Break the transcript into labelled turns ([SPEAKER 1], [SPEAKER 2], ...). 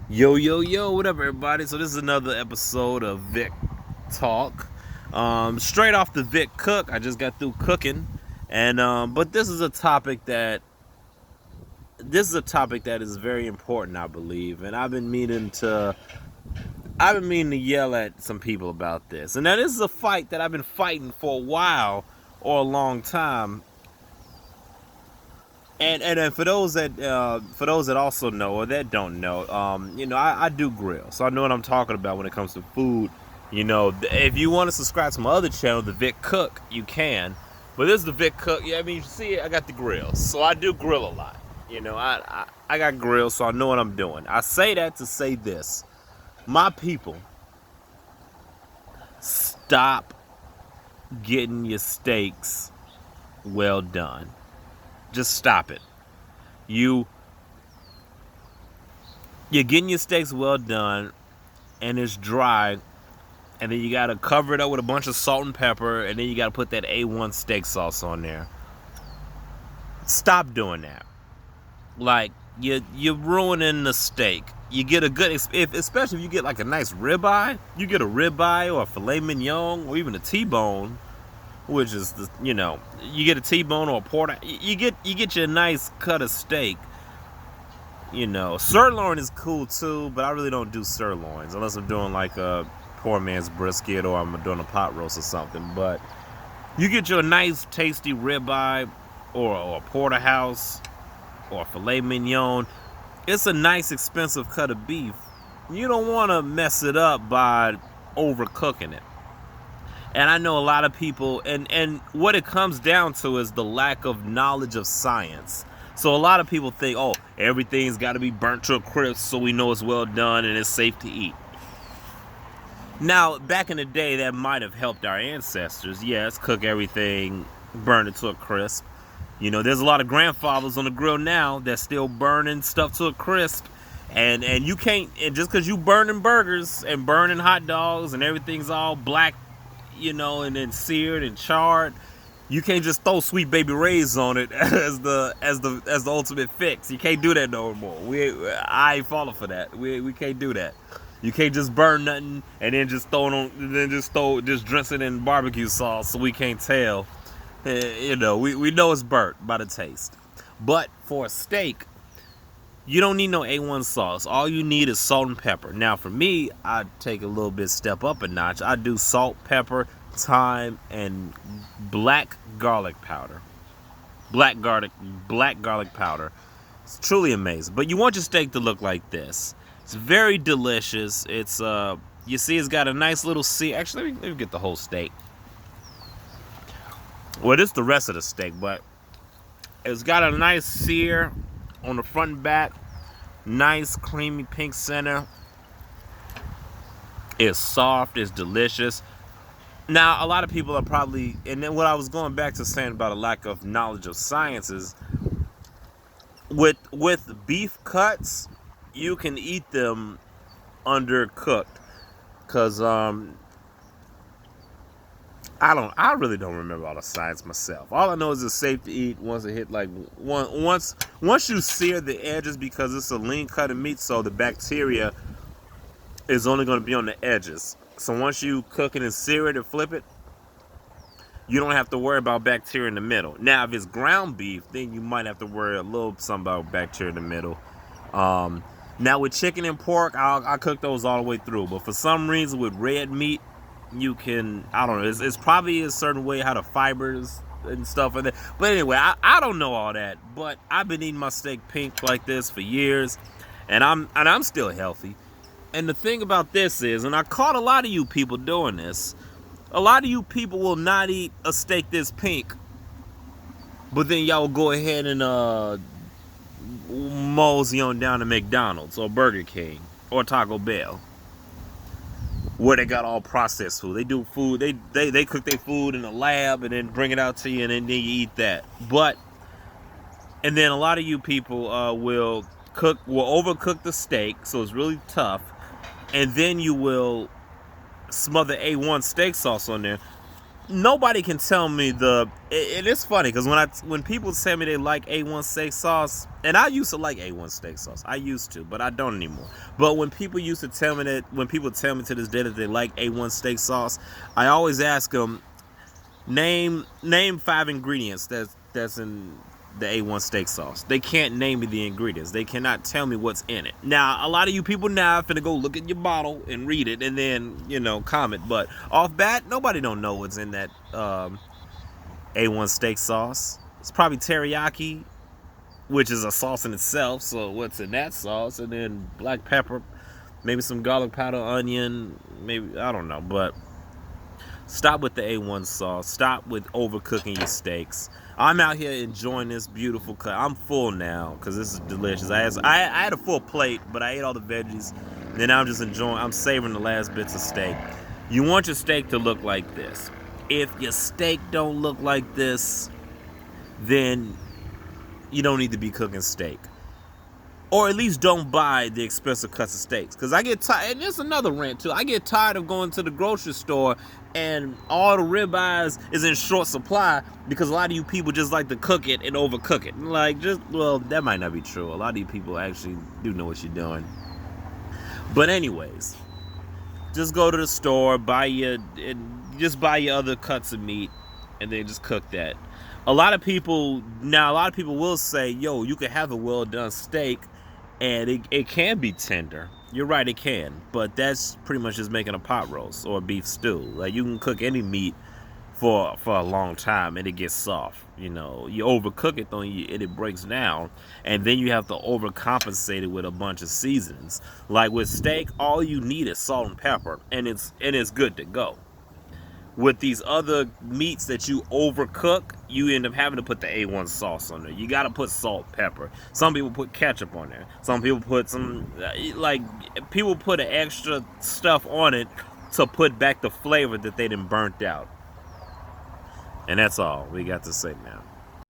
[SPEAKER 1] Yo, yo, yo, what up, everybody? So, this is another episode of Vic Talk. Straight off the Vic Cook, I just got through cooking, and but this is a topic that is very important, I believe, and I've been meaning to yell at some people about this, and now this is a fight that I've been fighting for a while or a long time. And for those that also know or that don't know, I do grill, so I know what I'm talking about when it comes to food. If you want to subscribe to my other channel, the Vic Cook, you can. But this is the Vic Cook. Yeah, I mean, you see it. I got the grill, so I do grill a lot. I got grills, so I know what I'm doing. I say that to say this: my people, stop getting your steaks well done. Just stop it. You you're getting your steaks well done and it's dry, and then you gotta cover it up with a bunch of salt and pepper, and then you gotta put that A1 steak sauce on there. Stop doing that. Like, you're ruining the steak. You get a good, especially if you get like a nice ribeye. You get a ribeye or a filet mignon or even a T-bone, which is you get a T-bone or a porter. You get your nice cut of steak. Sirloin is cool too, but I really don't do sirloins unless I'm doing like a poor man's brisket or I'm doing a pot roast or something. But you get your nice tasty ribeye or a porterhouse or a filet mignon. It's a nice expensive cut of beef. You don't want to mess it up by overcooking it. And I know a lot of people, and what it comes down to is the lack of knowledge of science. So a lot of people think, oh, everything's got to be burnt to a crisp so we know it's well done and it's safe to eat. Now, back in the day, that might have helped our ancestors. Yes, cook everything, burn it to a crisp. There's a lot of grandfathers on the grill now that's still burning stuff to a crisp. And you can't, and just because you burning burgers and burning hot dogs and everything's all black, and then seared and charred, you can't just throw Sweet Baby Ray's on it as the ultimate fix. You can't do that no more. I ain't falling for that. We can't do that. You can't just burn nothing and then just throw it on, just drench it in barbecue sauce so we can't tell. We know it's burnt by the taste. But for a steak, you don't need no A1 sauce. All you need is salt and pepper. Now, for me, I take a little bit step up a notch. I do salt, pepper, thyme, and black garlic powder. Black garlic powder. It's truly amazing. But you want your steak to look like this. It's very delicious. It's you see, it's got a nice little sear. Actually, let me get the whole steak. Well, this is the rest of the steak, but it's got a nice sear on the front and back. Nice creamy pink center. It's soft. It's delicious. Now, a lot of people are probably, and then what I was going back to saying about a lack of knowledge of science is, with beef cuts, you can eat them undercooked, cause I really don't remember all the science myself. All I know is it's safe to eat once it hit like once you sear the edges, because it's a lean cut of meat, so the bacteria is only going to be on the edges. So once you cook it and sear it and flip it, you don't have to worry about bacteria in the middle. Now, if it's ground beef, then you might have to worry a little something about bacteria in the middle. Now with chicken and pork, I cook those all the way through. But for some reason with red meat, you can, I don't know, it's probably a certain way how the fibers and stuff like that. But anyway, I don't know all that. But I've been eating my steak pink like this for years, and I'm still healthy. And the thing about this is, and I caught a lot of you people doing this, a lot of you people will not eat a steak this pink, but then y'all will go ahead and mosey on down to McDonald's or Burger King or Taco Bell, where they got all processed food. They do food, they cook their food in a lab and then bring it out to you, and then you eat that. And then a lot of you people will overcook the steak, so it's really tough, and then you will smother A1 steak sauce on there. nobody can tell me it is funny because when people tell me they like A1 steak sauce, and I used to like A1 steak sauce, I used to, but I don't anymore. But when people used to tell me that, when people tell me to this day that they like A1 steak sauce, I always ask them, name 5 ingredients that's in the A1 steak sauce. They can't name me the ingredients. They cannot tell me what's in it. Now, a lot of you people now are finna go look at your bottle and read it and then, comment. But off bat, nobody don't know what's in that A1 steak sauce. It's probably teriyaki, which is a sauce in itself. So what's in that sauce? And then black pepper, maybe some garlic powder, onion, maybe, I don't know. But stop with the A1 sauce. Stop with overcooking your steaks. I'm out here enjoying this beautiful cut. I'm full now because this is delicious. I had a full plate, but I ate all the veggies. And then I'm just enjoying, I'm savoring the last bits of steak. You want your steak to look like this. If your steak don't look like this, then you don't need to be cooking steak. Or at least don't buy the expensive cuts of steaks. Because I get tired, and there's another rant too. I get tired of going to the grocery store and all the ribeyes is in short supply because a lot of you people just like to cook it and overcook it. Well, that might not be true. A lot of you people actually do know what you're doing. But anyways, just go to the store, buy your other cuts of meat, and then just cook that. A lot of people will say, yo, you can have a well done steak and it can be tender. You're right, it can, but that's pretty much just making a pot roast or a beef stew. Like, you can cook any meat for a long time and it gets soft. You overcook it though, and it breaks down, and then you have to overcompensate it with a bunch of seasonings. Like with steak, all you need is salt and pepper, and it's good to go. With these other meats that you overcook, you end up having to put the A1 sauce on there. You got to put salt, pepper. Some people put ketchup on there. Some people put people put an extra stuff on it to put back the flavor that they done burnt out. And that's all we got to say now.